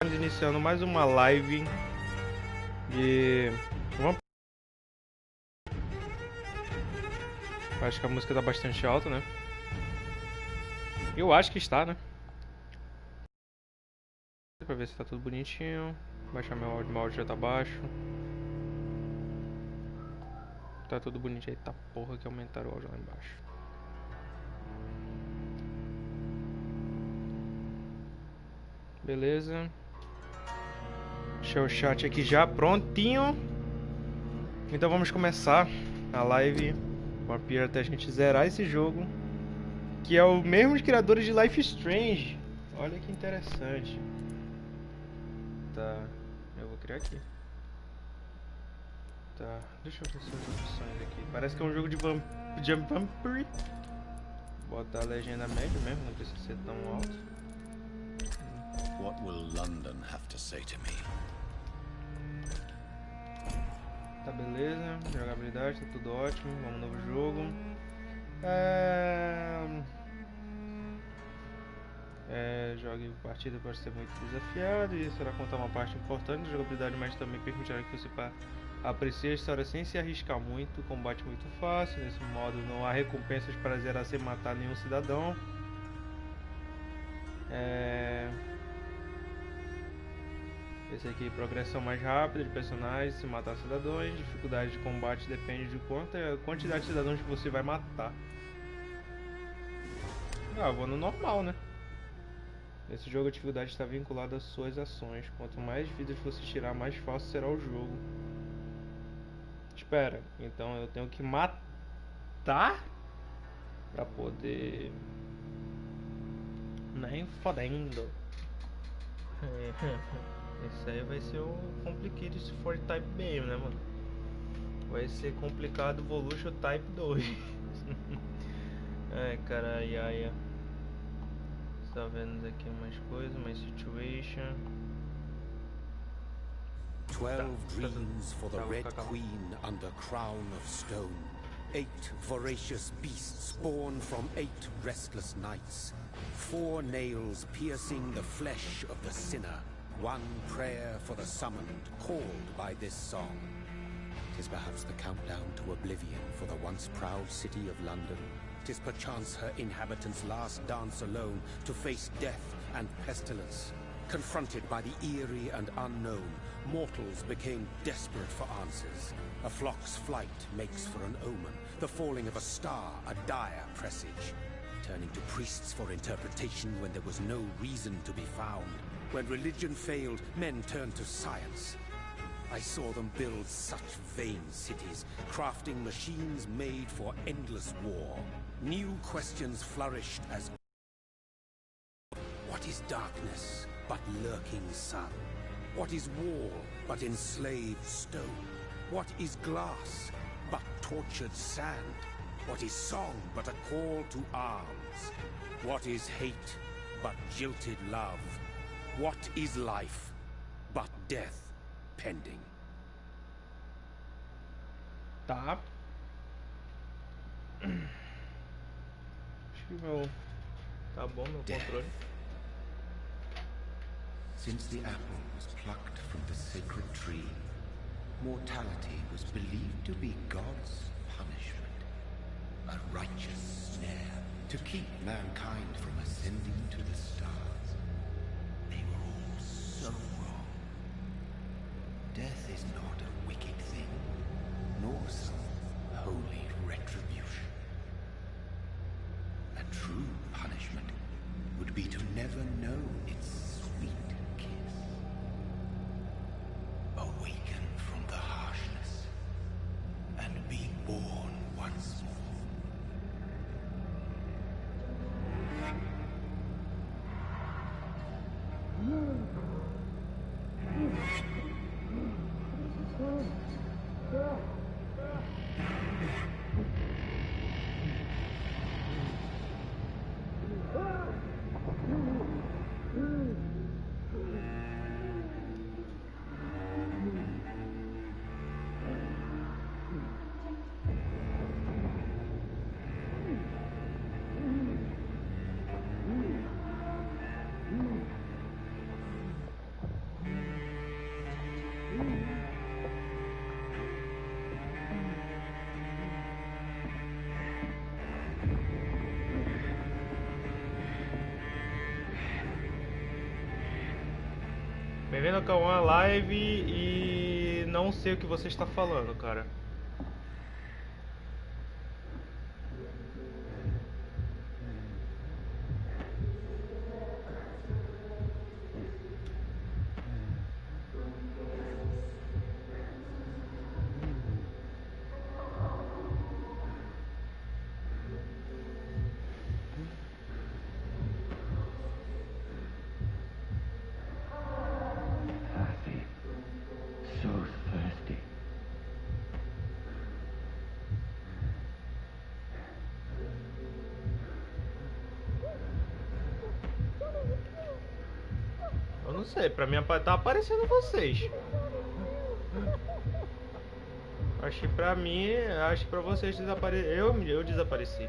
Estamos iniciando mais uma live de Vampyr. Acho que a música tá bastante alta, né? Eu acho que está, né? Pra ver se tá tudo bonitinho. Baixar meu áudio já tá baixo. Tá tudo bonitinho. Eita porra que aumentaram o áudio lá embaixo. Beleza. Deixa o chat aqui já prontinho. Então vamos começar a live Vampyr até a gente zerar esse jogo, que é o mesmo criadores de Life is Strange. Olha que interessante. Tá, eu vou criar aqui. Tá, deixa eu ver suas opções aqui. Parece que é um jogo de Vampyr. Botar a legenda média mesmo, não precisa ser tão alto. What will London have to say to me? Tá, beleza. Jogabilidade, tá tudo ótimo. Vamos no novo jogo. Jogue partida pode ser muito desafiado e será contar uma parte importante da jogabilidade, mas também permitirá que você aprecie a história sem se arriscar muito. Combate muito fácil. Nesse modo não há recompensas para zerar sem matar nenhum cidadão. Esse aqui, progressão mais rápida de personagens, se matar cidadãos. Dificuldade de combate depende de quantidade de cidadãos que você vai matar. Vou no normal, né? Nesse jogo a dificuldade está vinculada às suas ações. Quanto mais vidas você tirar, mais fácil será o jogo. Espera, então eu tenho que matar pra poder... Nem fodendo. Esse aí vai ser o Complicated for Type B, né, mano? Vai ser complicado Evolution Type 2. Ai, caralho. Tá vendo aqui umas coisas, mais situation. 12 dreams for the Red Queen under crown of stone. 8 voracious beasts born from 8 restless nights. 4 nails piercing the flesh of the sinner. 1 prayer for the summoned, called by this song. 'Tis perhaps the countdown to oblivion for the once proud city of London. 'Tis perchance her inhabitants' last dance alone to face death and pestilence. Confronted by the eerie and unknown, mortals became desperate for answers. A flock's flight makes for an omen, the falling of a star a dire presage. Turning to priests for interpretation when there was no reason to be found. When religion failed, men turned to science. I saw them build such vain cities, crafting machines made for endless war. New questions flourished as... What is darkness but lurking sun? What is wall but enslaved stone? What is glass but tortured sand? What is song but a call to arms? What is hate but jilted love? What is life but death pending? Tá. Acho que tá bom meu controle. Since the apple was plucked from the sacred tree, mortality was believed to be God's punishment, a righteous snare to keep mankind from ascending to the stars. They were all so wrong. Death is not a wicked thing, nor some holy retribution. A true punishment would be to never know its sweet kiss. Awaken from the harshness and be born once more. Bem-vindo ao K1 Live e não sei o que você está falando, cara. So thirsty. Eu não sei, pra mim tá aparecendo vocês. Acho que pra mim, acho que pra vocês desapareceram. Eu desapareci.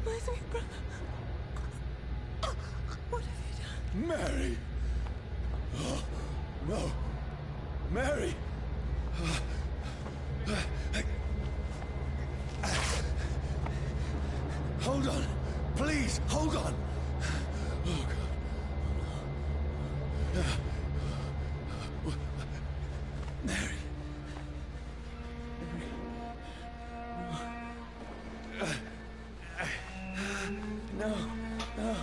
My sweet brother. What have you done? Mary! Oh, no. Mary! Hold on. Please, hold on. Oh, God. Mary. No. No.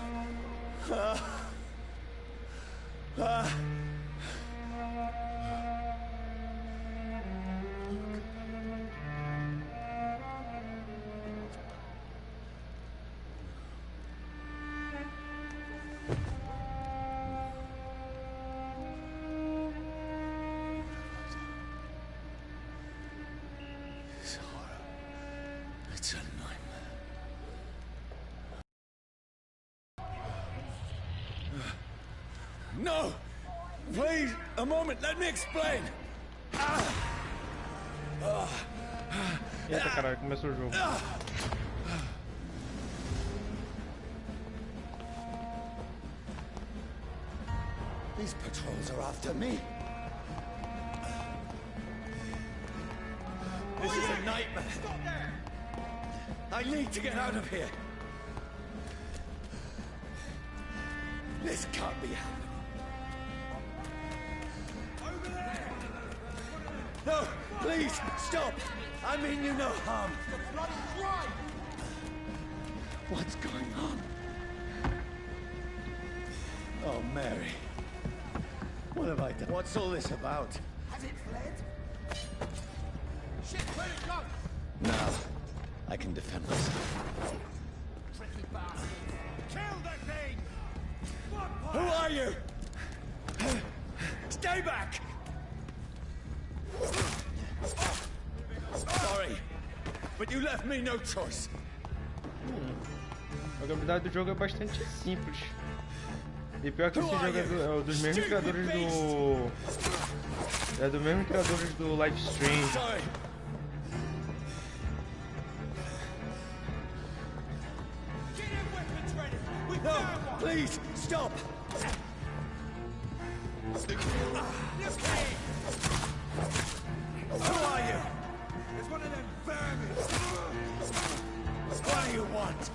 This horror. It's a nightmare. No! Please, a moment, let me explain! Eita caralho, começou o jogo. These patrols are after me. This is a nightmare. Stop there! I need to get out of here. This can't be happening. Over there! No, please, stop! I mean you no harm. What's going on? Oh, Mary. What have I done? What's all this about? Has it fled? Shit, where'd it go? Now, I can defend myself. Tricky bastard. Kill the thing! Who are you? Stay back! Sorry, but you left me no choice. A jogabilidade do jogo é bastante simples. E pior que esse jogo é dos mesmos criadores do... É do mesmo criadores do live stream. Sorry. Get your weapons ready! We No, found one! please, stop! Look here! Who are you? It's one of them vermin! What do you want?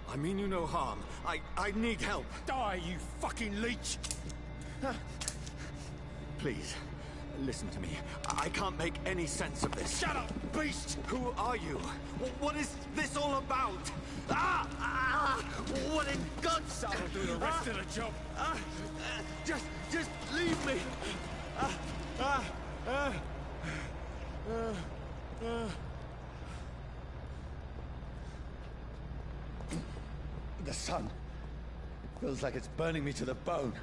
I mean you no harm. I need help. Die, you fucking leech! Please, listen to me. I can't make any sense of this. Shut up, beast! Who are you? What is this all about? What in God's name? I'll do the rest of the job. Just leave me. The sun feels like it's burning me to the bone.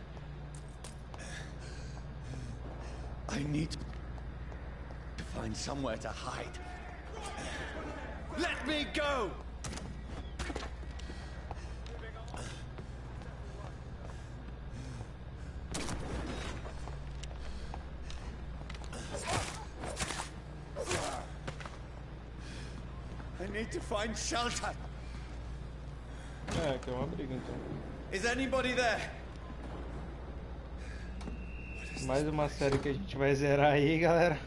I need to find somewhere to hide. Let me go! I need to find shelter. É, que é uma briga então. Is anybody there? Mais uma série que a gente vai zerar aí, galera.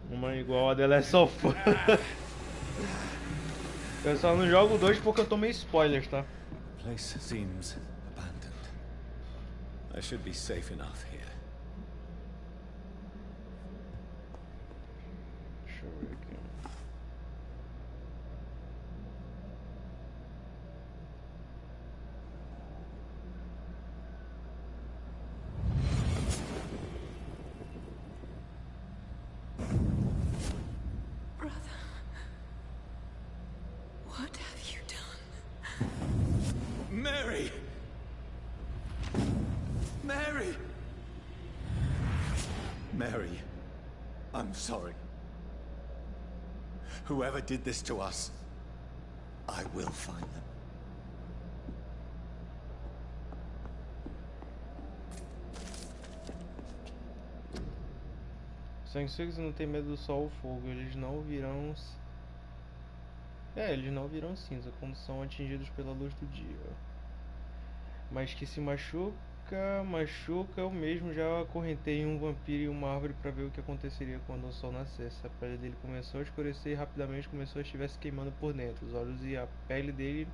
Uma igual a The Last of Us. Eu só não jogo o 2 porque eu tomei spoilers, tá? Place seems abandoned. I should be safe enough here. Deixa eu ver aqui. Brother, what have you done? Mary! Mary! Mary, I'm sorry. Whoever did this to us, I will find them. Sanguessugas não tem medo do sol ou fogo, eles não virão. Eles não virão cinza quando são atingidos pela luz do dia. Mas que se machuca, eu mesmo já acorrentei um vampiro em uma árvore para ver o que aconteceria quando o sol nascesse. A pele dele começou a escurecer e rapidamente começou a estiver se queimando por dentro. Os olhos e a pele dele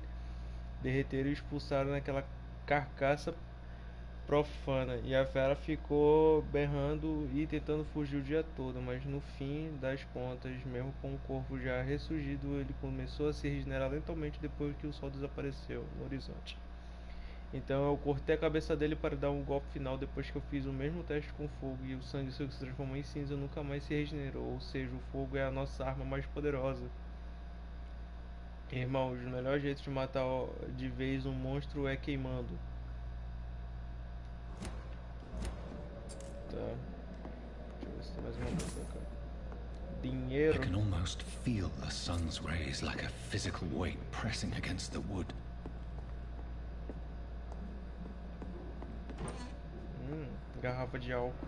derreteram e expulsaram naquela carcaça profana, e a fera ficou berrando e tentando fugir o dia todo, mas no fim das contas, mesmo com o corpo já ressurgido, ele começou a se regenerar lentamente depois que o sol desapareceu no horizonte. Então eu cortei a cabeça dele para dar um golpe final depois que eu fiz o mesmo teste com fogo e o sanguessuga se transformou em cinza, nunca mais se regenerou, ou seja, o fogo é a nossa arma mais poderosa. Irmãos, o melhor jeito de matar de vez um monstro é queimando. Tá. Deixa eu ver se tem mais uma coisa, cara. Dinheiro. I can almost feel the sun's rays like a physical weight pressing against the wood. Garrafa de álcool.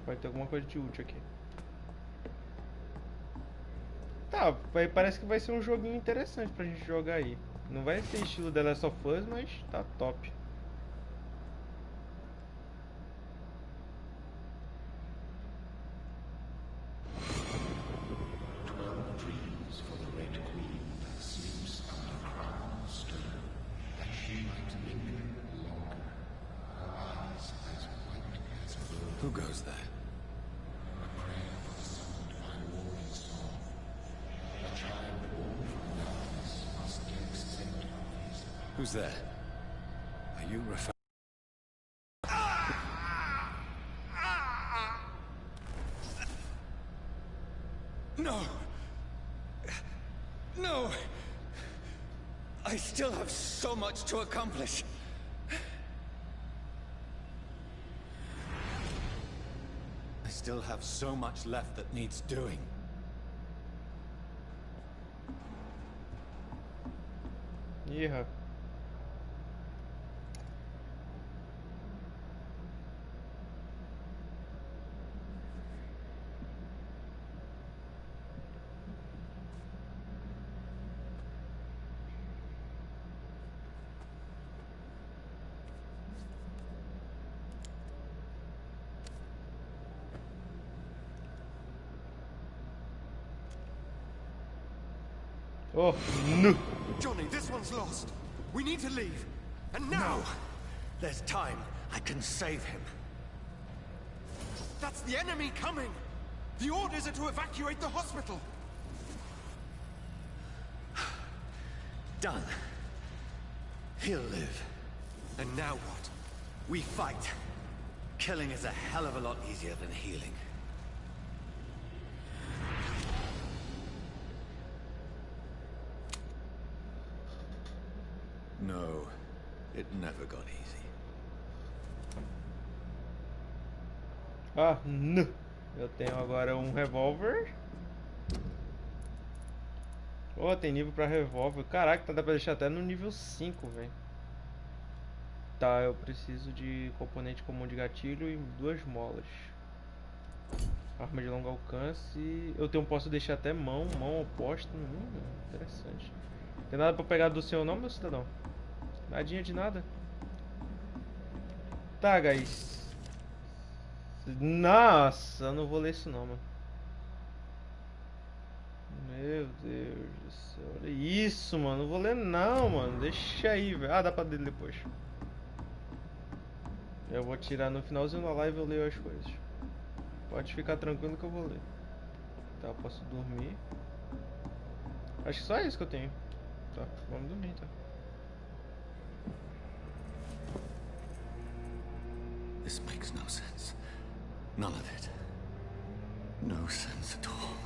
Vai ter alguma coisa de útil aqui. Tá, parece que vai ser um joguinho interessante pra gente jogar aí. Não vai ser estilo The Last of Us, mas tá top. Who goes there? Who's there? Are you referring? No! No! I still have so much to accomplish. I still have so much left that needs doing. Yeah. Oh, no! Johnny, this one's lost. We need to leave. And now! No! There's time. I can save him. That's the enemy coming! The orders are to evacuate the hospital! Done. He'll live. And now what? We fight. Killing is a hell of a lot easier than healing. No, it never got easy. Ah, não. Eu tenho agora um revólver. Oh, tem nível pra revólver. Caraca, dá pra deixar até no nível 5, velho. Tá, eu preciso de componente comum de gatilho e 2 molas. Arma de longo alcance. Eu posso deixar até mão oposta. Interessante. Tem nada pra pegar do seu não, meu cidadão? Nadinha de nada. Tá, guys. Nossa, eu não vou ler isso não, mano. Meu Deus do céu. Olha isso, mano. Não vou ler não, mano. Deixa aí, velho. Ah, dá pra ler depois. Eu vou tirar no finalzinho da live, eu leio as coisas. Pode ficar tranquilo que eu vou ler. Tá, eu posso dormir. Acho que só isso que eu tenho. Tá, vamos dormir, tá. This makes no sense. None of it. No sense at all.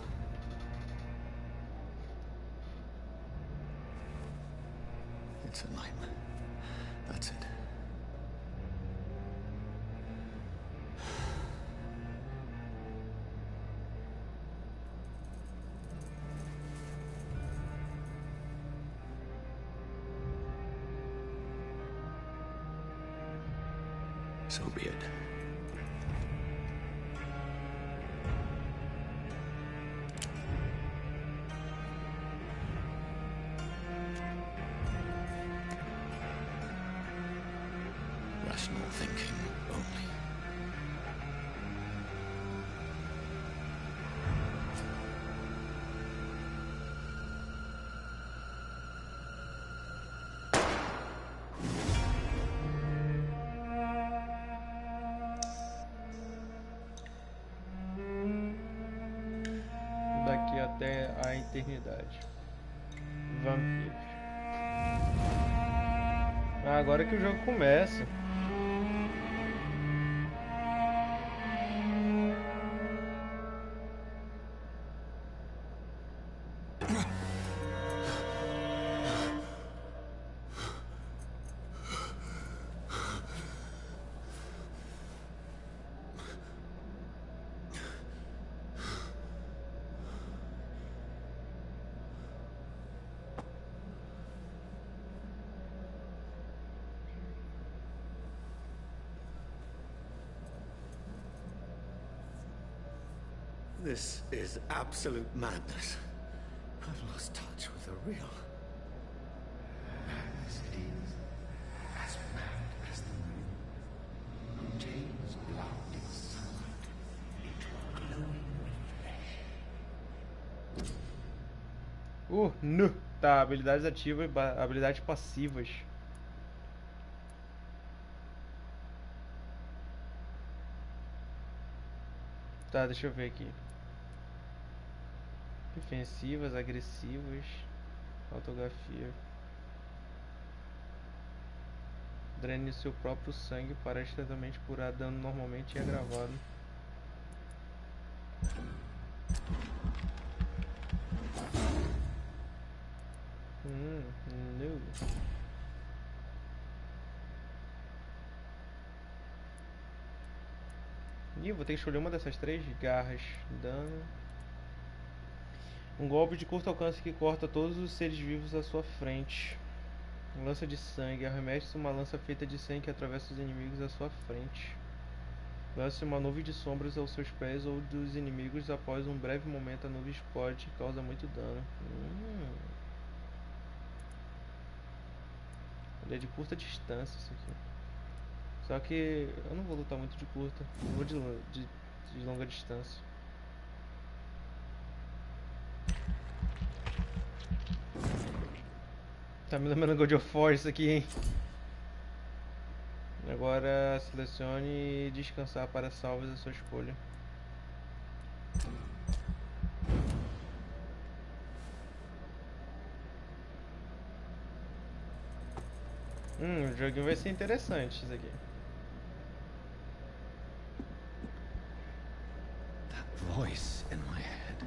It's a nightmare. That's it. So be it. Rational thinking only. Daqui até a eternidade. Vampyr. Ah, agora que o jogo começa. This is absolute madness. I've lost touch with the real. Madness it is, as mad as the moon, who takes blood inside into a glowing reflection. No. Tá, habilidades ativas e habilidades passivas. Tá, deixa eu ver aqui. Defensivas, agressivas, autografia. Drene seu próprio sangue para extremamente curar dano normalmente e agravado. No. Ih, vou ter que escolher uma dessas três. Garras, dano. Um golpe de curto alcance que corta todos os seres vivos à sua frente. Lança de sangue. Arremesse uma lança feita de sangue que atravessa os inimigos à sua frente. Lance uma nuvem de sombras aos seus pés ou dos inimigos. Após um breve momento, a nuvem explode e causa muito dano. Ele é de curta distância isso aqui. Só que eu não vou lutar muito de curta. Eu vou de longa distância. Tá me lembrando God of War isso aqui, hein? Agora selecione descansar para salvas a sua escolha. O joguinho vai ser interessante isso aqui. That voice in my head.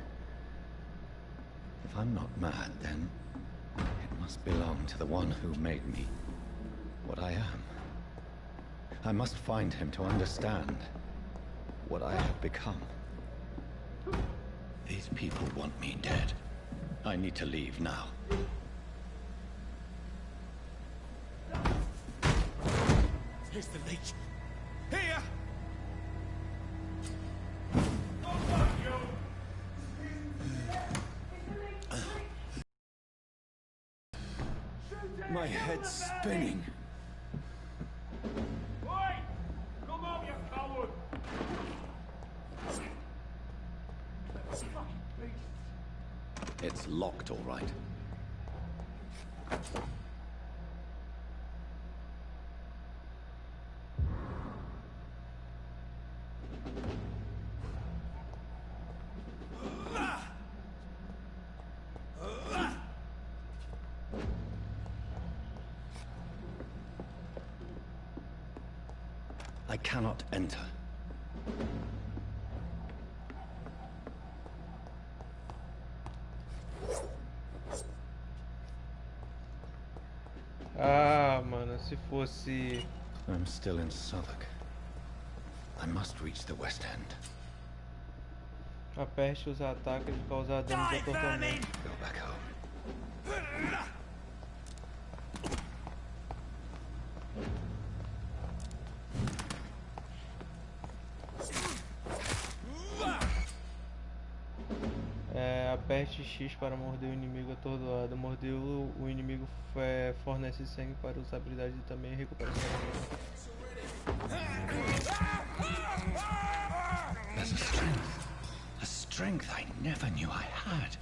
If I'm not mad, then it must belong to the one who made me what I am. I must find him to understand. what I have become. These people want me dead. I need to leave now. Here's the leech. Here! My head's spinning. Come on, you coward! It's locked, all right. I cannot enter. Ah, mano, se fosse... I'm still in Southwark. I must reach the West End. Aperte os ataques de causar dano de atordoamento. Go back home. Aperte X para morder o inimigo atordoado. Morder o inimigo fornece sangue para usabilidade e também recuperação. There's a strength I never knew I had.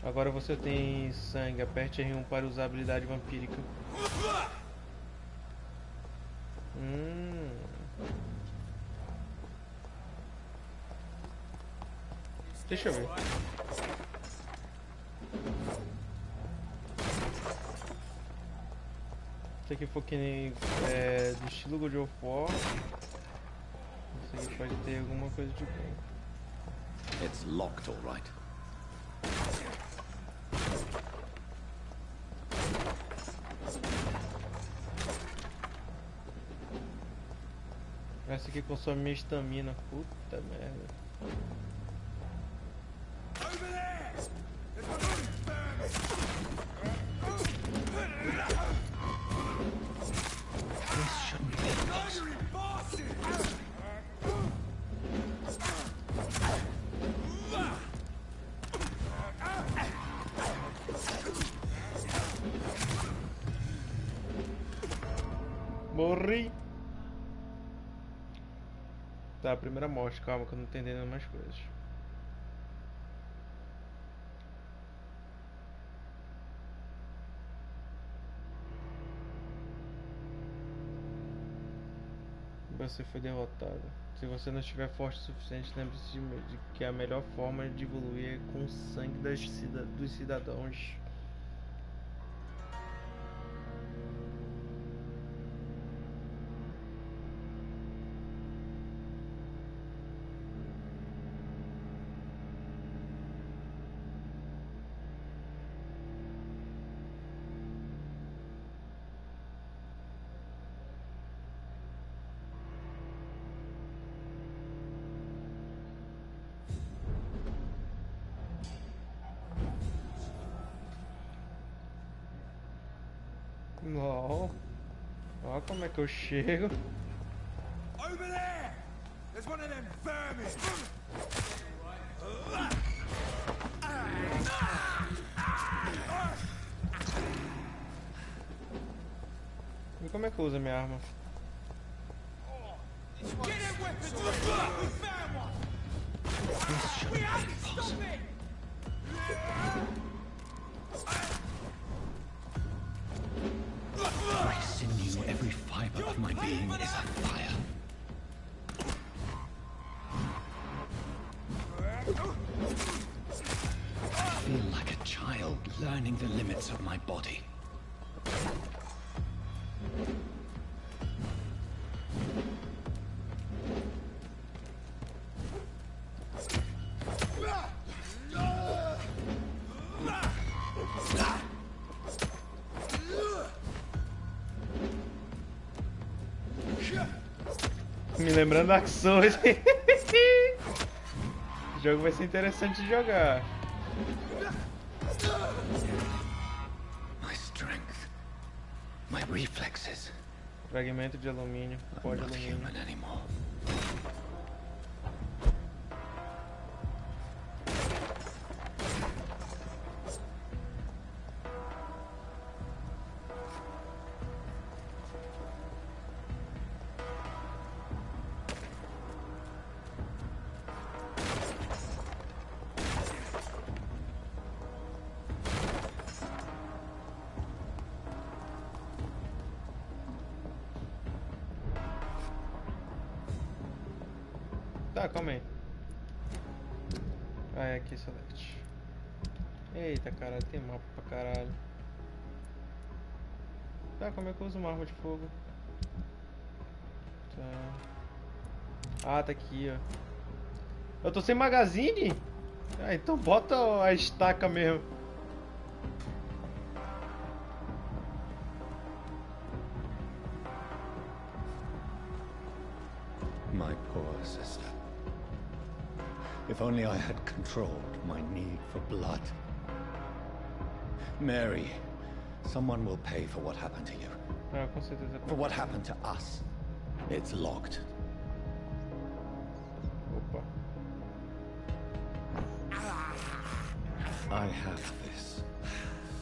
Agora você tem sangue. Aperte R1 para usar a habilidade vampírica. Deixa eu ver. Isso aqui foi que nem do estilo God of War. Isso aqui pode ter alguma coisa de bem. It's locked, all right. Essa aqui consome minha estamina. Puta merda. Morri! Tá, a primeira morte, calma que eu não tô entendendo mais coisas. Você foi derrotado. Se você não estiver forte o suficiente, lembre-se de que a melhor forma de evoluir é com o sangue dos cidadãos. Não. Olha como é que eu chego. Over there! There's one of them vermin! E como é que eu uso a minha arma? Get them weapons! We found one! We have to stop it! Every sinew, every fiber of my being is afire. I feel like a child learning the limits of my body. Me lembrando Dark Souls. O jogo vai ser interessante de jogar. My strength, my reflexes. Fragmento de alumínio, pó I'm de not alumínio. human anymore. Tá, calma aí. Ah, é aqui, select. Eita, caralho, tem mapa pra caralho. Tá, como é que eu uso uma arma de fogo? Tá. Ah, tá aqui, ó. Eu tô sem magazine? Ah, então bota a estaca mesmo. My poor sister. If only I had controlled my need for blood. Mary, someone will pay for what happened to you. Ah, com certeza. For what happened to us. It's logged. Opa. I have this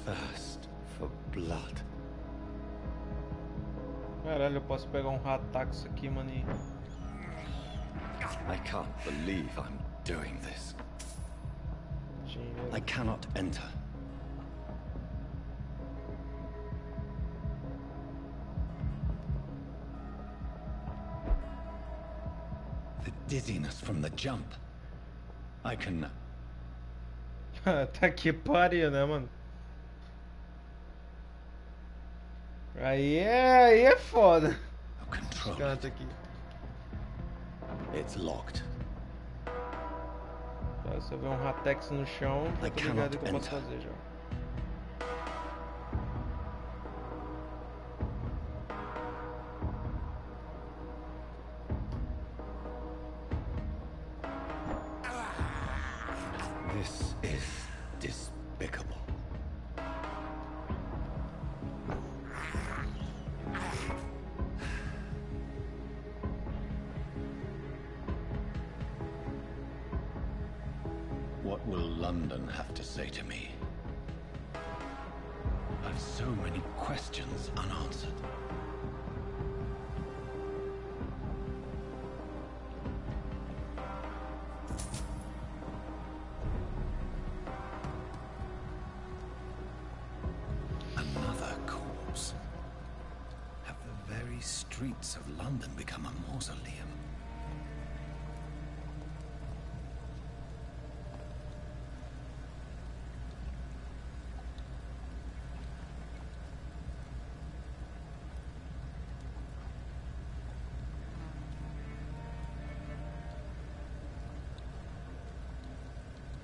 thirst for blood. Caralho, eu posso pegar um rataxo aqui, mano. E... I can't believe I'm doing this. dinheiro. I cannot enter. The dizziness from the jump. I can... Tá que pariu, né, mano? Aí é foda. control Canta it. aqui. It's locked. Tá, se eu ver um ratex no chão, I eu tô ligado cannot que eu posso enter. fazer já. This is despicable. What will London have to say to me? I've so many questions unanswered. Another corpse. Have the very streets of London become a mausoleum?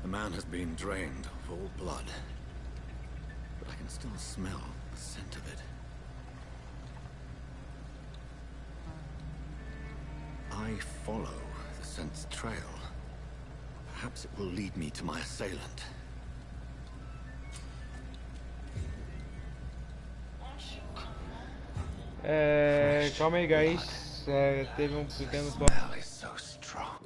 The man has been drained of all blood, but I can still smell the scent of it. I follow the scent's trail. Perhaps it will lead me to my assailant. Calma aí, guys. Teve um pequeno The smell is so strong.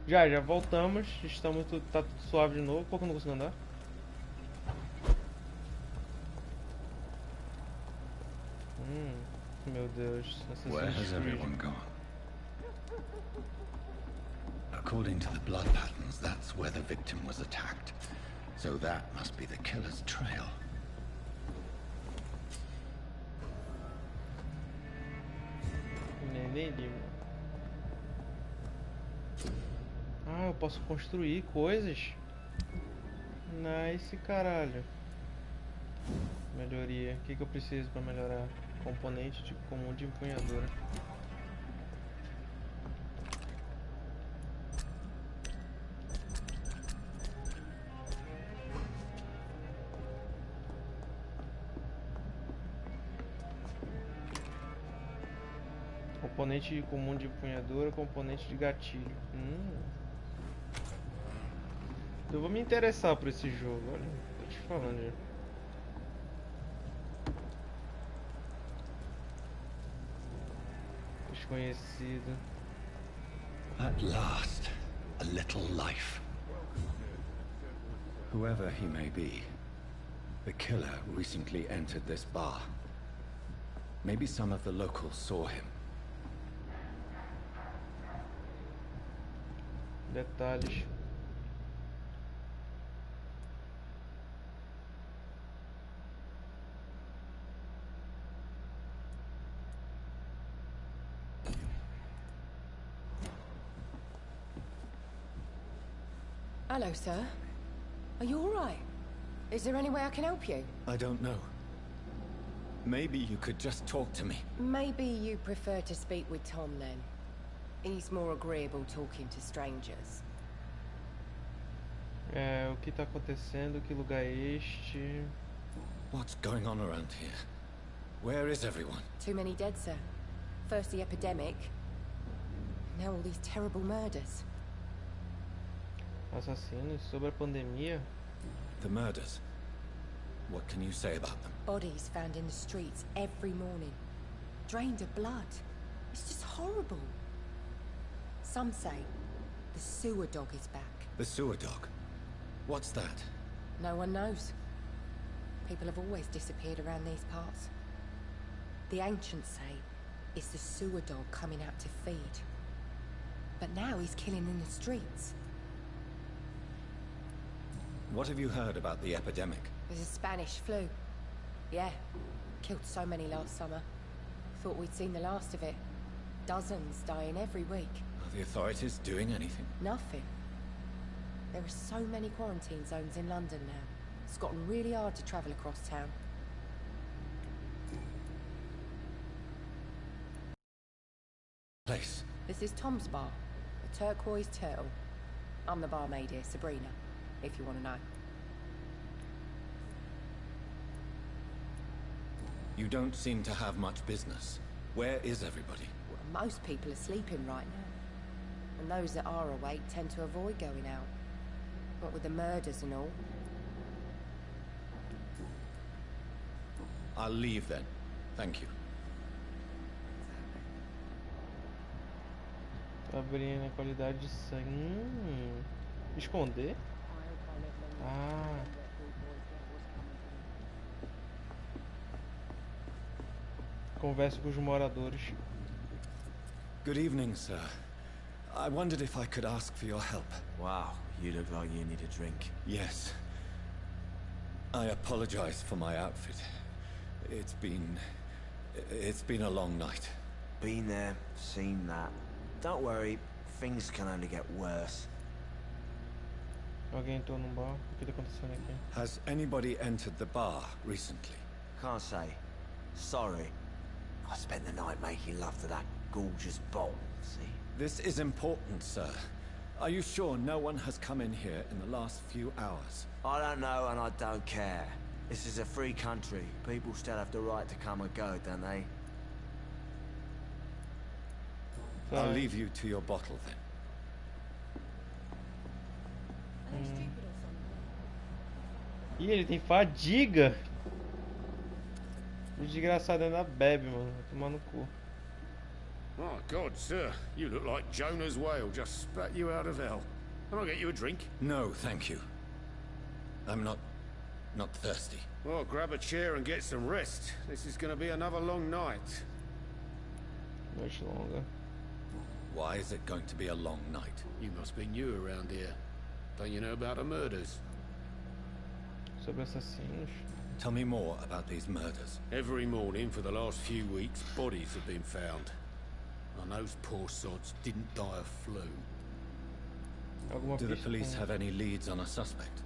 Já voltamos. Estamos tá tudo suave de novo. Por que eu não consigo andar? Meu Deus. Where has Assassin's Creed. everyone gone? According to the blood patterns, that's where the victim was attacked. So that must be the killer's trail. Nem li, mano. eu posso construir coisas. Nice, caralho. Melhoria. O que eu preciso para melhorar? Componente tipo comum de empunhadura. Componente comum de empunhadura, componente de gatilho. Eu vou me interessar por esse jogo, olha. Tô te falando já. Desconhecido. At last, a little life. Whoever he may be, the killer recently entered this bar. Maybe some of the locals saw him. Detalhes. Hello, sir. Are you all right? Is there any way I can help you? I don't know. Maybe you could just talk to me. Maybe you prefer to speak with Tom, then. He's more agreeable talking to strangers. O que tá acontecendo? Que lugar é este? What's going on around here? Where is everyone? Too many dead, sir. First the epidemic, now all these terrible murders. Assassinos sobre a pandemia? The murders. What can you say about them? Bodies found in the streets every morning. Drained of blood. It's just horrible. Some say the sewer dog is back. The sewer dog? What's that? No one knows. People have always disappeared around these parts. The ancients say it's the sewer dog coming out to feed. But now he's killing in the streets. What have you heard about the epidemic? There's a Spanish flu. Yeah, killed so many last summer. Thought we'd seen the last of it. Dozens dying every week. Are the authorities doing anything? Nothing. There are so many quarantine zones in London now. It's gotten really hard to travel across town. Place. This is Tom's bar, the Turquoise Turtle. I'm the barmaid here, Sabrina, if you want to know. You don't seem to have much business. Where is everybody? Well, most people are sleeping right now. And those that are awake tend to avoid going out. What with the murders and all. I'll leave then. Thank you. Abrindo a qualidade de sangue. Esconder? Ah. Converse com os moradores. Good evening, sir. I wondered if I could ask for your help. Wow, you look like you need a drink. Yes. I apologize for my outfit. It's been a long night. Been there, seen that. Don't worry, things can only get worse. Alguém entrou num bar? O que tá acontecendo aqui? Has anybody entered the bar recently? Can't say. Sorry. I spent the night making love to that gorgeous bowl, see? This is important, sir. Are you sure no one has come in here in the last few hours? I don't know and I don't care. This is a free country. People still have the right to come and go, don't they? I'll leave you to your bottle then. Ih, ele tem fadiga. O desgraçado ainda bebe, mano. Vai tomar no cu. My God, sir, you look like Jonah's whale just spat you out of hell. Can I get you a drink? No, thank you. I'm not thirsty. Well, grab a chair and get some rest. This is going to be another long night. Noite longa. Why is it going to be a long night? You must be new around here. Don't you know about the murders? Sobre assassinos. Tell me more about these murders. Every morning for the last few weeks, bodies have been found. And those poor sods didn't die of flu. Alguma Do the pista police com- have any leads on a suspect?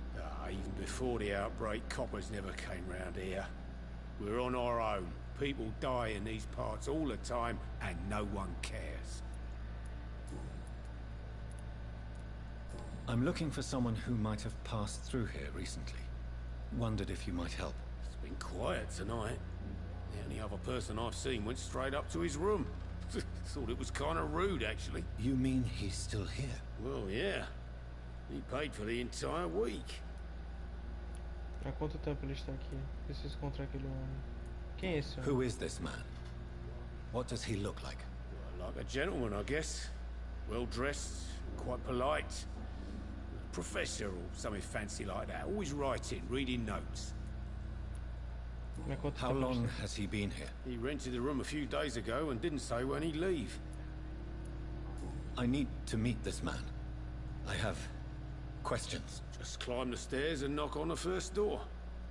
Even before the outbreak, coppers never came round here. We're on our own. People die in these parts all the time, and no one cares. I'm looking for someone who might have passed through here recently. Wondered if you might help. It's been quiet tonight. The only other person I've seen went straight up to his room. Thought it was kind of rude, actually. You mean he's still here? Well, yeah. He paid for the entire week. Há quanto tempo ele está aqui? Preciso encontrar aquele homem. Quem é esse homem? Who is this man? What does he look like? Well, like a gentleman, I guess. Well-dressed, quite polite. Professor or something fancy like that. Always writing, reading notes. Há quanto How tempo ele long está- has he been here? He rented the room a few days ago and didn't say when he'd leave. I need to meet this man. I have questions. Just climb the stairs and knock on the first door.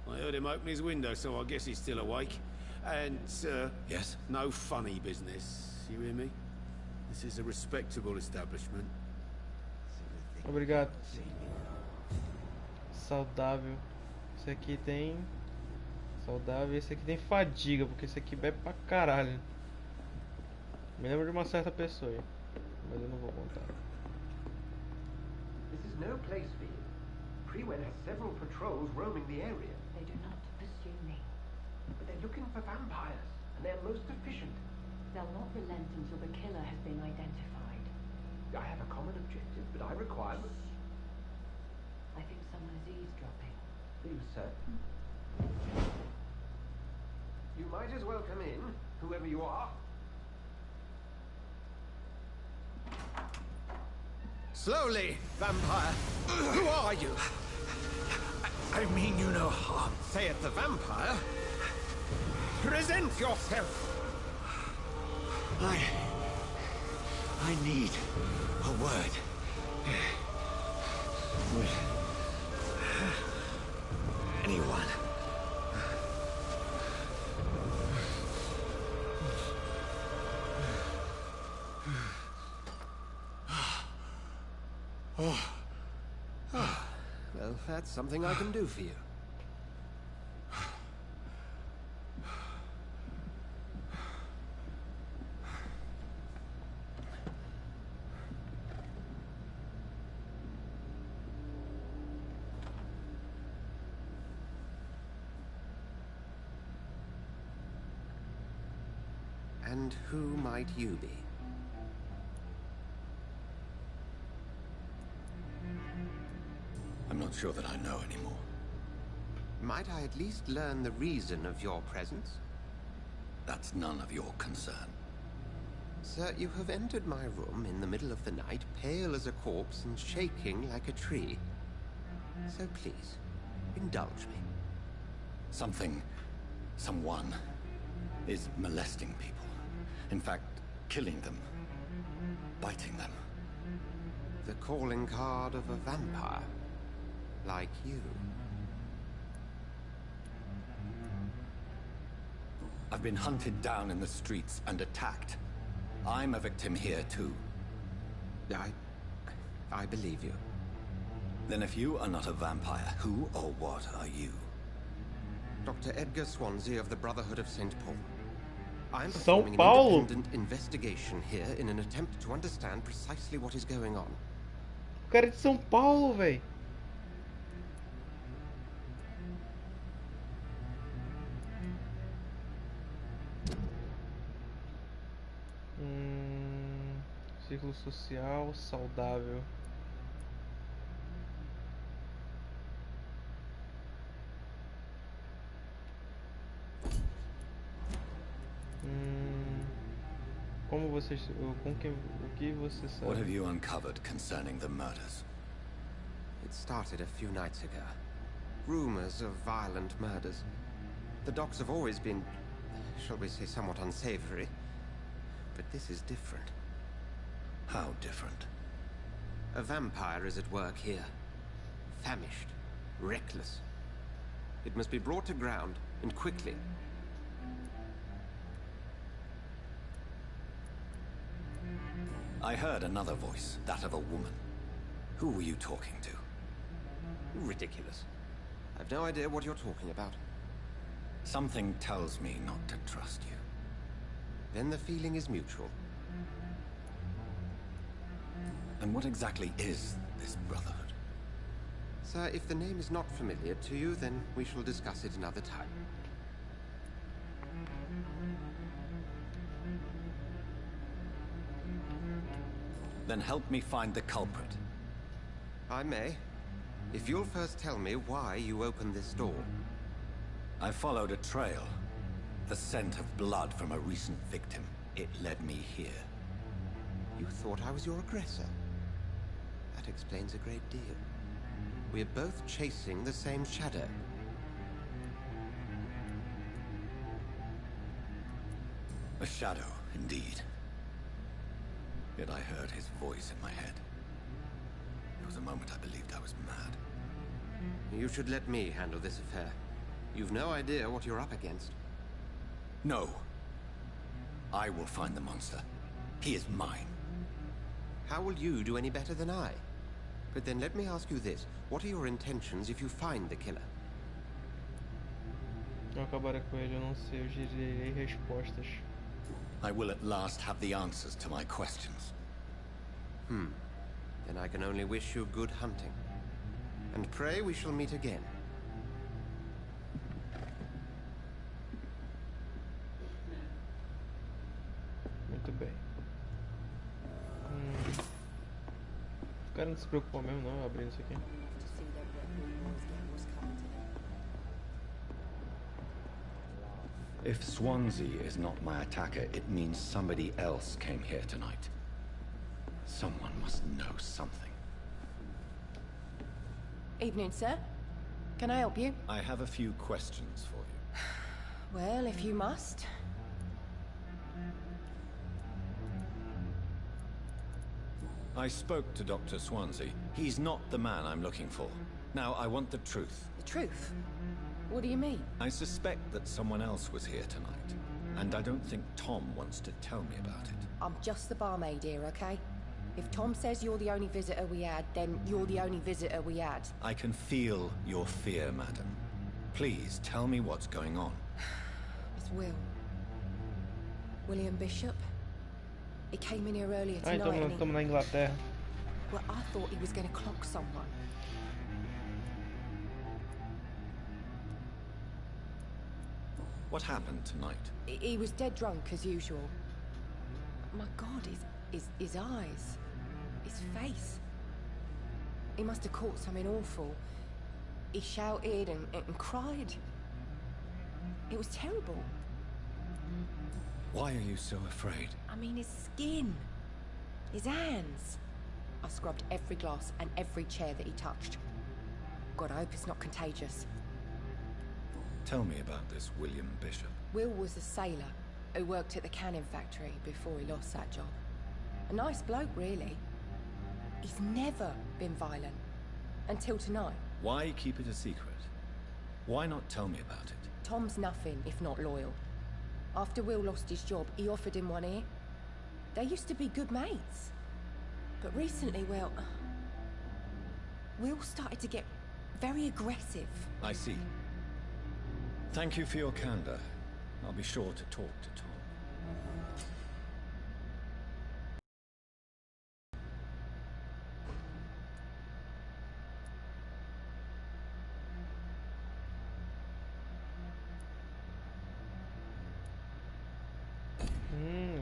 I heard him open his window, so I guess he's still awake. And, Yes? no funny business. You hear me? This is a respectable establishment. Obrigado. Saudável. Esse aqui tem... Saudável. Esse aqui tem fadiga, porque esse aqui bebe pra caralho. Me lembro de uma certa pessoa aí. Mas eu não vou contar. This is no place for you. Prewen has several patrols roaming the area. They do not pursue me. But they're looking for vampires, and they're most efficient. They'll not relent until the killer has been identified. I have a common objective, but I require... I think someone is eavesdropping. Please, sir. You might as well come in, whoever you are. Slowly, vampire. Who are you? I mean you no harm. Say it, the vampire. Present yourself. I need a word. With anyone. Well, that's something I can do for you. And who might you be? I'm not sure that I know anymore. Might I at least learn the reason of your presence? That's none of your concern. Sir, you have entered my room in the middle of the night, pale as a corpse and shaking like a tree. So please, indulge me. Someone is molesting people. In fact, killing them. Biting them. The calling card of a vampire. Like you. I've been hunted down in the streets and attacked. I'm a victim here too. I believe you. Then if you are not a vampire, who or what are you? Dr. Edgar Swansea of the Brotherhood of St. Paul. I'm São performing an Paulo? independent investigation here in an attempt to understand precisely what is going on. O cara é de São Paulo, véi. Círculo social saudável. Como vocês, o que você sabe? What have you uncovered concerning the murders? It started a few nights ago. Rumors of violent murders. The docks have always been, shall we say, somewhat unsavory. But this is different. How different? A vampire is at work here. Famished. Reckless. It must be brought to ground, and quickly. I heard another voice, that of a woman. Who were you talking to? Ridiculous. I've no idea what you're talking about. Something tells me not to trust you. Then the feeling is mutual. And what exactly is this brotherhood? Sir, if the name is not familiar to you, then we shall discuss it another time. Then help me find the culprit. I may, if you'll first tell me why you opened this door. I followed a trail. The scent of blood from a recent victim. It led me here. You thought I was your aggressor. That explains a great deal. We're both chasing the same shadow. A shadow, indeed. Yet I heard his voice in my head. There was a moment I believed I was mad. You should let me handle this affair. You've no idea what you're up against. No. I will find the monster. He is mine. How will you do any better than I? But then let me ask you this. What are your intentions if you find the killer? Eu acabarei com ele, eu não sei, eu girei respostas. I will at last have the answers to my questions. Then I can only wish you good hunting. And pray we shall meet again. Muito bem. O cara não se preocupou mesmo não, abrindo isso aqui. If Swansea is not my attacker, it means somebody else came here tonight. Someone must know something. Evening, sir. Can I help you? I have a few questions for you. Well, if you must. I spoke to Dr. Swansea. He's not the man I'm looking for. Now, I want the truth. The truth? What do you mean? I suspect that someone else was here tonight. And I don't think Tom wants to tell me about it. I'm just the barmaid here, okay? If Tom says you're the only visitor we had, then you're the only visitor we had. I can feel your fear, madam. Please, tell me what's going on. It's Will. William Bishop. He came in here earlier Ah, tonight então estamos na Inglaterra. Well, I thought he was going to clock someone. What happened tonight? He was dead drunk, as usual. My God, his eyes. His face. He must have caught something awful. He shouted and cried. It was terrible. Why are you so afraid? I mean, his skin. His hands. I scrubbed every glass and every chair that he touched. God, I hope it's not contagious. Tell me about this William Bishop. Will was a sailor who worked at the canning factory before he lost that job. A nice bloke, really. He's never been violent. Until tonight. Why keep it a secret? Why not tell me about it? Tom's nothing if not loyal. After Will lost his job, he offered him one ear. They used to be good mates. But recently, well... Will started to get very aggressive. I see. Thank you for your candor. I'll be sure to talk to Tom.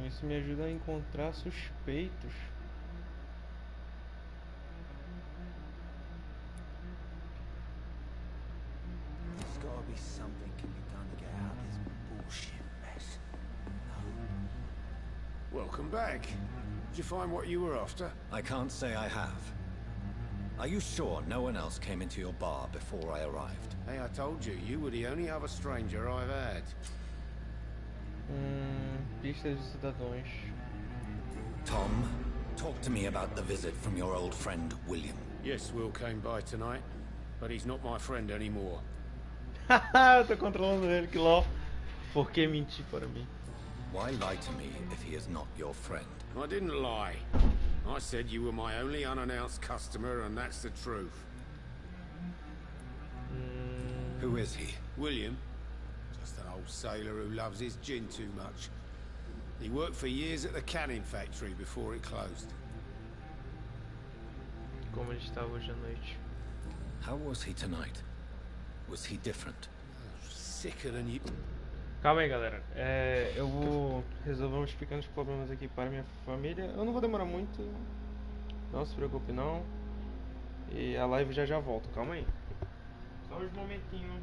Isso me ajuda a encontrar suspeitos. There's gotta be something can be done to get out of this bullshit mess. Welcome back. Did you find what you were after? I can't say I have. Are you sure no one else came into your bar before I arrived? Hey, I told you, you were the only other stranger I've had. Pistas de cidadãos. Tom, talk to me about the visit from your old friend, William. Yes, Will came by tonight, but he's not my friend anymore. Haha, eu tô controlando ele, que lol. Por que mentir para mim? Why lie to me if he is not your friend? I didn't lie. I said you were my only unannounced customer, and that's the truth. Who is he? William. Just an old sailor who loves his gin too much. He worked for years at the canning factory before it closed. Como ele estava hoje à noite. How was he tonight? Was he different? Sicker than you. Calma aí, galera. Eu vou resolver uns pequenos problemas aqui para minha família. Eu não vou demorar muito. Não se preocupe não. E a live já volto. Calma aí. Só uns momentinhos.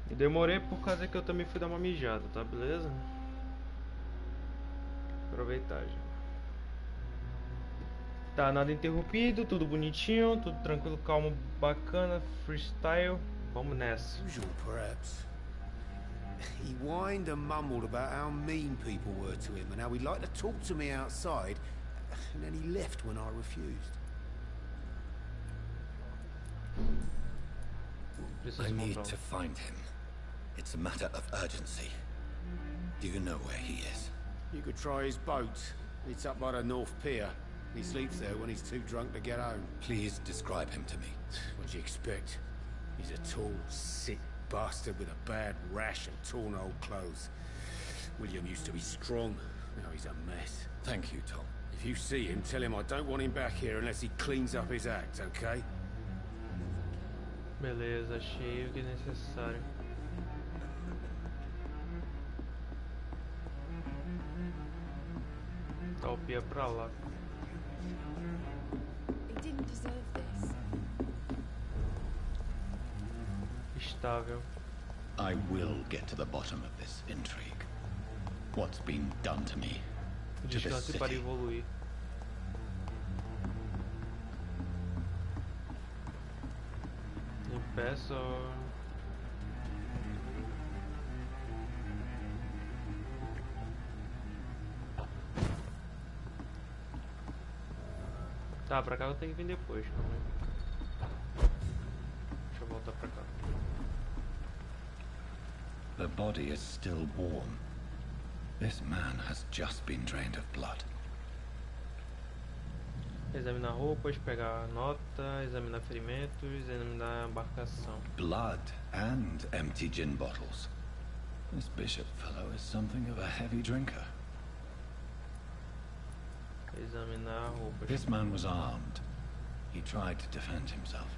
Eu demorei por causa que eu também fui dar uma mijada, tá? Beleza? Aproveitar já. Tá, nada interrompido, tudo bonitinho, tudo tranquilo, calmo, bacana, freestyle. Vamos nessa. Usual, perhaps. He whined and mumbled about how mean people were to him and how he'd like to talk to me outside, and then he left when I refused. I need to find him. It's a matter of urgency. Do you know where he is? You could try his boat. It's up by the North Pier. He sleeps there when he's too drunk to get home. Please describe him to me. What do you expect? He's a tall, sick bastard with a bad rash and torn old clothes. William used to be strong. Now he's a mess. Thank you, Tom. If you see him, tell him I don't want him back here unless he cleans up his act, okay? Beleza, achei o que é necessário. Tá o pia pra lá. He didn't deserve this. Estável. I will get to the bottom of this intrigue. What's been done to me? To this Descanse para city. evoluir. Impeço. Tá, pra cá eu tenho que vir depois, calma aí. Deixa eu voltar pra cá. The body is still warm. This man has just been drained of blood. Examinar roupas, pegar nota, examinar ferimentos, examinar a embarcação. Blood and empty gin bottles. This bishop fellow is something of a heavy drinker. Examinar roupas. This man was armed. He tried to defend himself.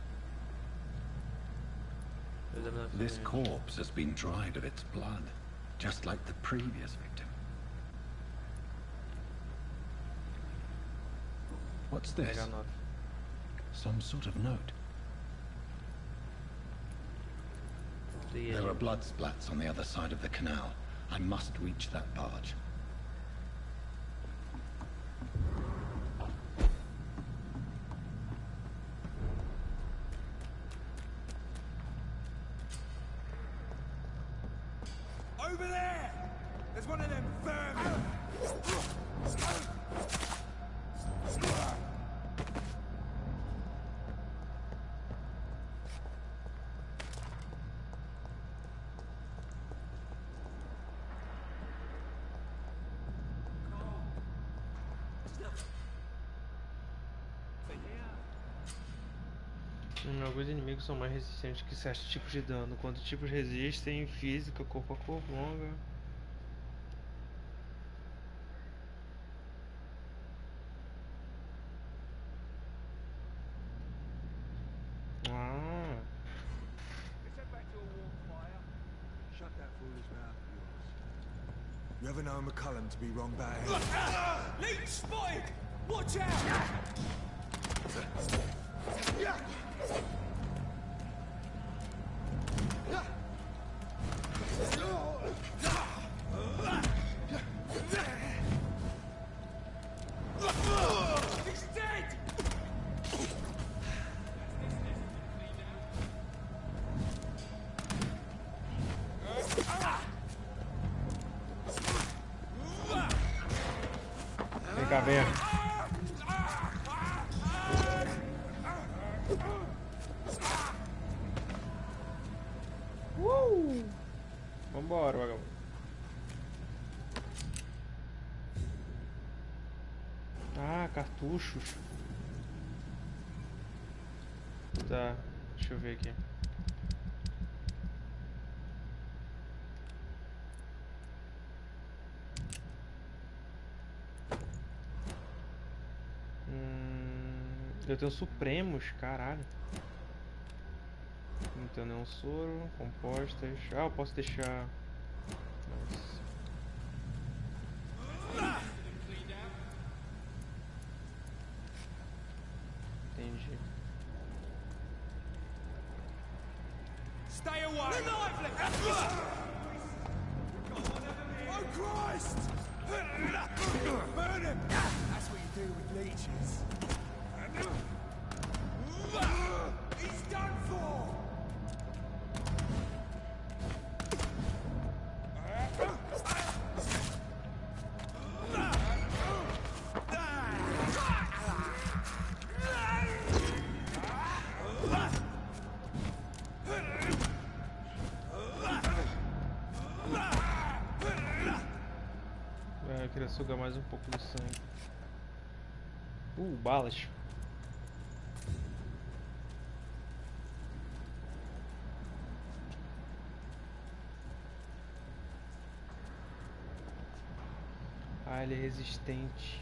Examinar This ferimentos. corpse has been dried of its blood, just like the previous victim. What's this? Pegar nota. Some sort of note. There are blood splats on the other side of the canal. I must reach that barge. Over there! There's one of them vermin! Alguns inimigos são mais resistentes que certos tipos de dano. Quando tipos resistem, física, corpo a corpo, longa. Ah. Shut that foolish mouth of yours. You ever known McCullum to be wrong about it? Leech spotted! Watch out! He's dead! Vem cá, vem. Vambora, vagabundo. Ah, cartuchos. Tá, deixa eu ver aqui. Eu tenho supremos, caralho. Não tenho nenhum soro, compostas. Ah, eu posso deixar. Nossa. Entendi. Stay away! Oh Christ! Burn him! That's what you do with leeches. He's done for! Eu queria sugar mais um pouco do sangue. Balas. Ah, ele é resistente.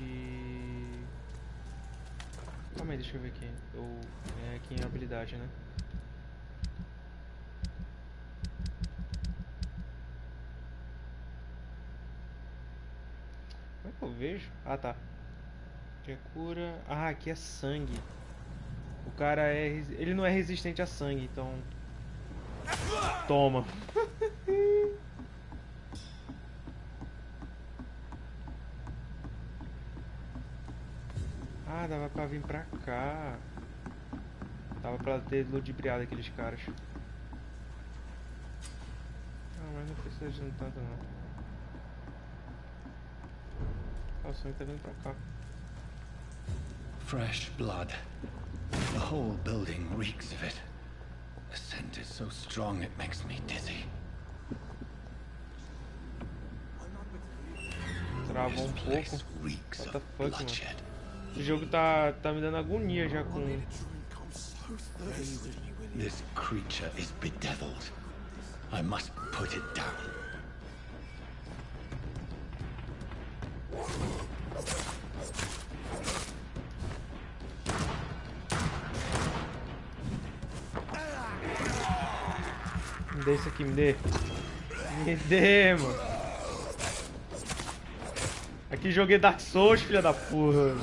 Calma aí, deixa eu ver aqui. É aqui em habilidade, né? Como é que eu vejo? Ah, tá. Aqui é cura. Ah, aqui é sangue. O cara é. Ele não é resistente a sangue, então. Toma. Ah, dava pra vir pra cá. Dava pra ter ludibriado aqueles caras. Ah, mas não precisa de tanto não. O sangue tá vindo pra cá. Fresh blood. The whole building reeks of it. The scent is so strong it makes me dizzy. Travou um pouco. What the fuck, mano? Esse jogo tá me dando agonia já com... This creature is bedeviled. I must put it down. Me dê isso aqui, me dê. Me dê, mano. Aqui joguei Dark Souls, filha da porra.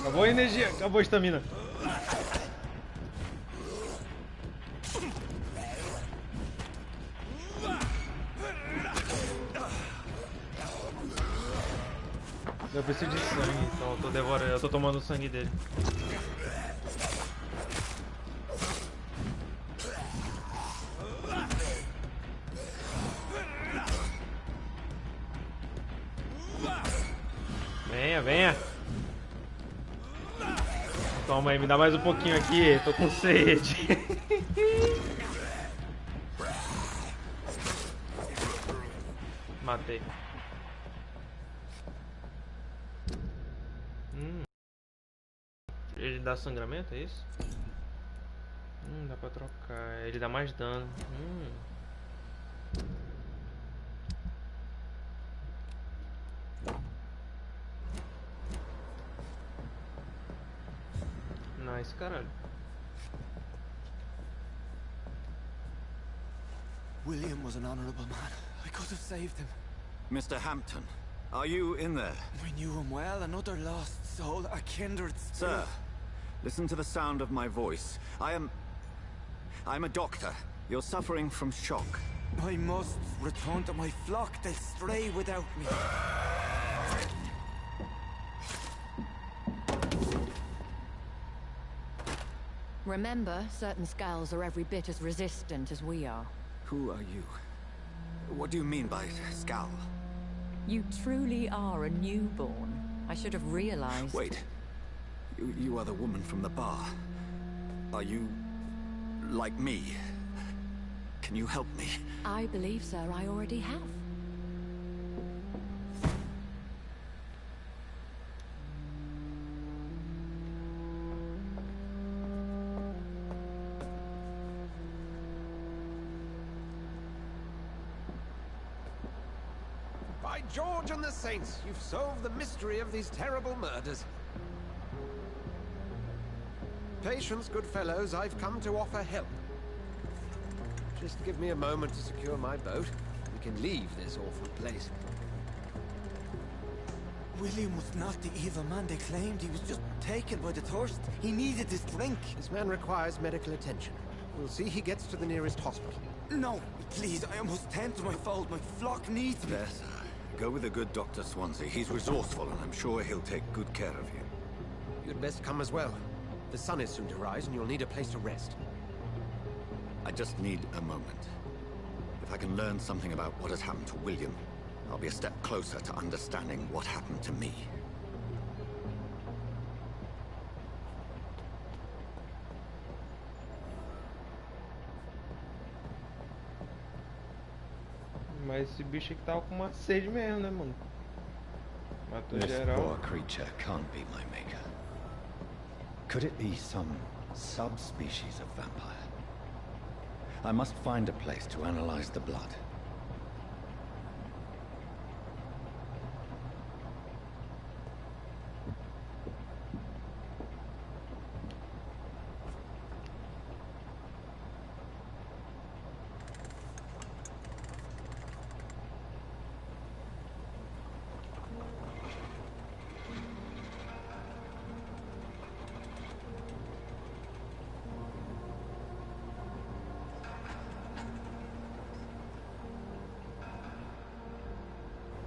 Acabou a energia, acabou a estamina. Eu preciso de sangue, então eu tô devorando, eu tô tomando o sangue dele. Venha, venha. Toma aí, me dá mais um pouquinho aqui, tô com sede. Matei. Ele dá sangramento, é isso? Dá pra trocar. Ele dá mais dano. Nice, caralho. William was an honorable man. I could have saved him. Mr. Hampton, are you in there? We knew him well, another lost soul, a kindred spirit. Sir, listen to the sound of my voice. I'm a doctor. You're suffering from shock. I must return to my flock. They'll stray without me. Remember, certain skulls are every bit as resistant as we are. Who are you? What do you mean by skull? You truly are a newborn. I should have realized. Wait. You are the woman from the bar. Are you like me? Can you help me? I believe, sir, I already have. By George and the Saints, you've solved the mystery of these terrible murders. Patience, good fellows, I've come to offer help. Just give me a moment to secure my boat. We can leave this awful place. William was not the evil man they claimed. He was just taken by the thirst. He needed this drink. This man requires medical attention. We'll see he gets to the nearest hospital. No, please, I must tend to my fold. My flock needs me. There, sir. Go with the good Dr. Swansea. He's resourceful, and I'm sure he'll take good care of you. You'd best come as well. The sun is soon to rise, and you'll need a place to rest. I just need a moment. If I can learn something about what has happened to William, I'll be a step closer to understanding what happened to me. Mas esse bicho aqui tava com uma sede mesmo, né, mano? Matou This geral. poor creature can't be my maker. Could it be some subspecies of vampire? I must find a place to analyze the blood.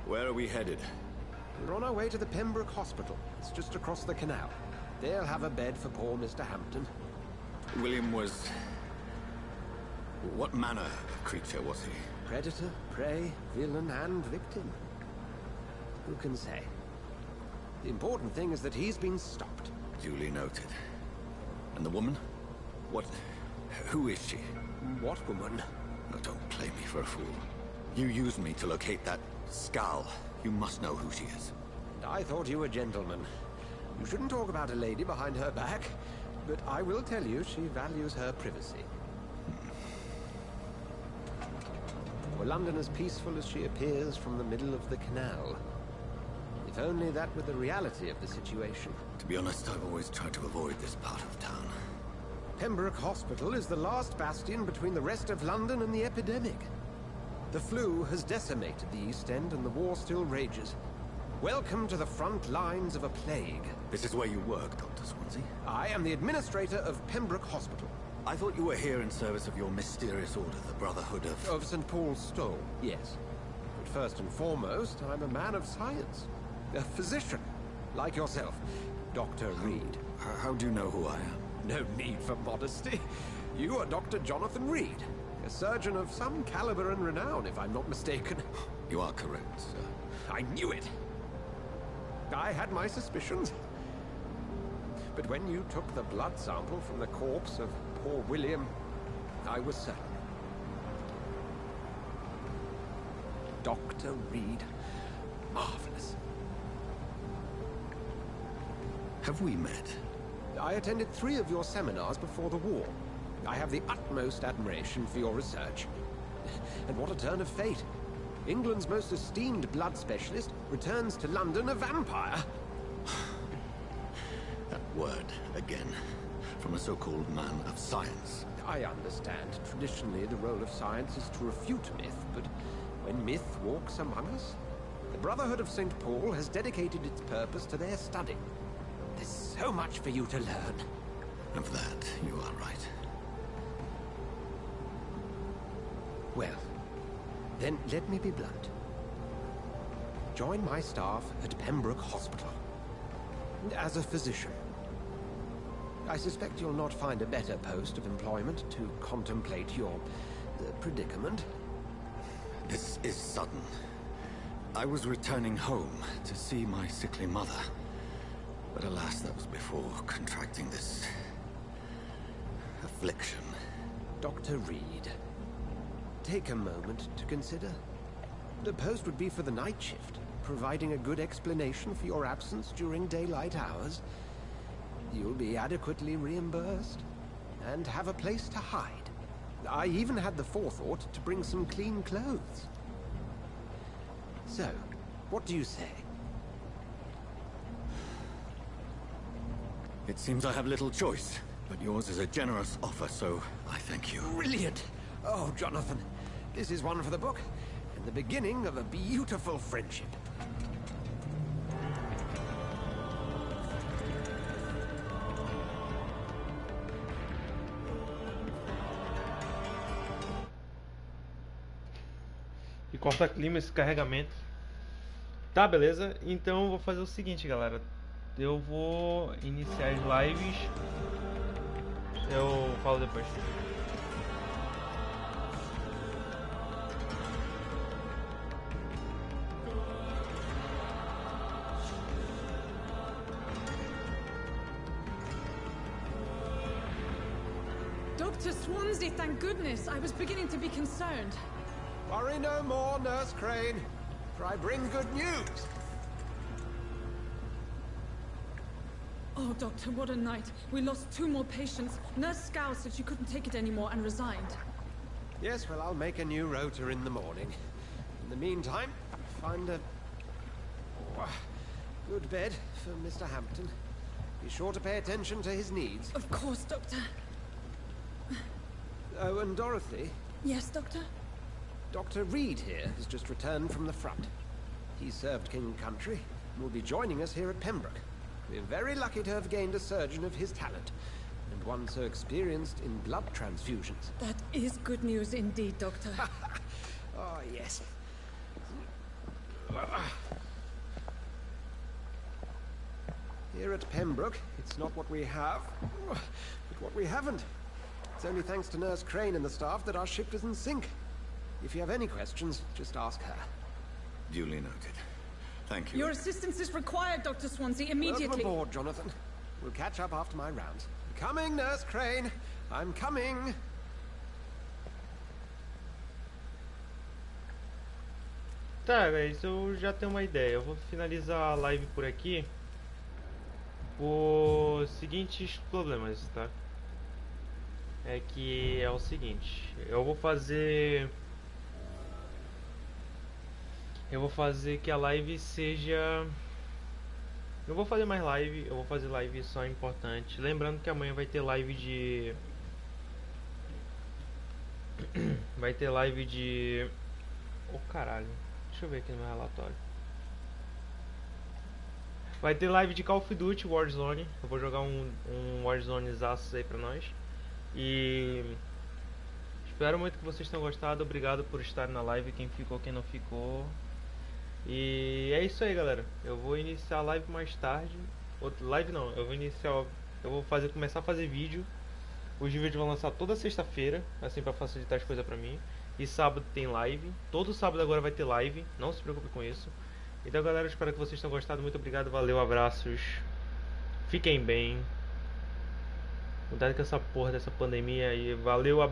Where are we headed? We're on our way to the Pembroke Hospital. It's just across the canal. They'll have a bed for poor Mr. Hampton. William was... What manner of creature was he? Predator, prey, villain, and victim. Who can say? The important thing is that he's been stopped. Duly noted. And the woman? What... Who is she? What woman? Oh, don't play me for a fool. You used me to locate that skull. You must know who she is. And I thought you a gentleman. You shouldn't talk about a lady behind her back, but I will tell you she values her privacy. Were London as peaceful as she appears from the middle of the canal? If only that were the reality of the situation. To be honest, I've always tried to avoid this part of town. Pembroke Hospital is the last bastion between the rest of London and the epidemic. The flu has decimated the East End and the war still rages. Welcome to the front lines of a plague. This is where you work, Dr. Swansea? I am the administrator of Pembroke Hospital. I thought you were here in service of your mysterious order, the Brotherhood of... Of St. Paul's Stole, yes. But first and foremost, I'm a man of science. A physician, like yourself, Dr. Reed. How do you know who I am? No need for modesty. You are Dr. Jonathan Reed, a surgeon of some caliber and renown, if I'm not mistaken. You are correct, sir. I knew it! I had my suspicions. But when you took the blood sample from the corpse of poor William, I was certain. Dr. Reed. Marvelous. Have we met? I attended 3 of your seminars before the war. I have the utmost admiration for your research. And what a turn of fate. England's most esteemed blood specialist returns to London a vampire. That word, again, from a so-called man of science. I understand. Traditionally, the role of science is to refute myth, but when myth walks among us, the Brotherhood of St. Paul has dedicated its purpose to their study. There's so much for you to learn. Of that, you are right. Well, then let me be blunt. Join my staff at Pembroke Hospital. As a physician. I suspect you'll not find a better post of employment to contemplate your predicament. This is sudden. I was returning home to see my sickly mother. But alas, that was before contracting this... affliction. Dr. Reed, take a moment to consider. The post would be for the night shift, providing a good explanation for your absence during daylight hours. You'll be adequately reimbursed, and have a place to hide. I even had the forethought to bring some clean clothes. So, what do you say? It seems I have little choice, but yours is a generous offer, so I thank you. Brilliant! Oh, Jonathan, this is one for the book, and the beginning of a beautiful friendship. E corta clima esse carregamento. Tá, beleza? Então eu vou fazer o seguinte, galera. Eu vou iniciar as lives. Eu falo depois. Dr. Swansea, thank goodness. I was beginning to be concerned. Worry no more, Nurse Crane, for I bring good news. Oh, Doctor, what a night. We lost 2 more patients. Nurse Scow said she couldn't take it anymore and resigned. Yes, well, I'll make a new rota in the morning. In the meantime, find a good bed for Mr. Hampton. Be sure to pay attention to his needs. Of course, Doctor. Oh, and Dorothy? Yes, Doctor? Dr. Reed here has just returned from the front. He served King and Country and will be joining us here at Pembroke. We're very lucky to have gained a surgeon of his talent, and one so experienced in blood transfusions. That is good news indeed, Doctor. Oh, yes. Here at Pembroke, it's not what we have, but what we haven't. It's only thanks to Nurse Crane and the staff that our ship doesn't sink. If you have any questions, just ask her. Duly noted. Thank you. Your assistance is required, Dr. Swansea, immediately. Welcome aboard, Jonathan. We'll catch up after my rounds. Coming, Nurse Crane. I'm coming. Tá, guys, eu já tenho uma ideia. Eu vou finalizar a live por aqui por seguintes problemas, tá? É que é o seguinte, eu vou fazer que a live seja... Eu vou fazer mais live, eu vou fazer live só importante. Lembrando que amanhã vai ter live de... Vai ter live de... Oh, caralho. Deixa eu ver aqui no meu relatório. Vai ter live de Call of Duty Warzone. Eu vou jogar um Warzone-zaço aí pra nós. E espero muito que vocês tenham gostado. Obrigado por estarem na live, quem ficou, quem não ficou. E é isso aí, galera. Eu vou iniciar a live mais tarde. Live não, eu vou iniciar. Eu vou começar a fazer vídeo. Os vídeos vão lançar toda sexta-feira, assim, pra facilitar as coisas pra mim. E sábado tem live. Todo sábado agora vai ter live. Não se preocupe com isso. Então, galera, eu espero que vocês tenham gostado. Muito obrigado, valeu, abraços. Fiquem bem. Cuidado com essa porra dessa pandemia aí. Valeu, abraço.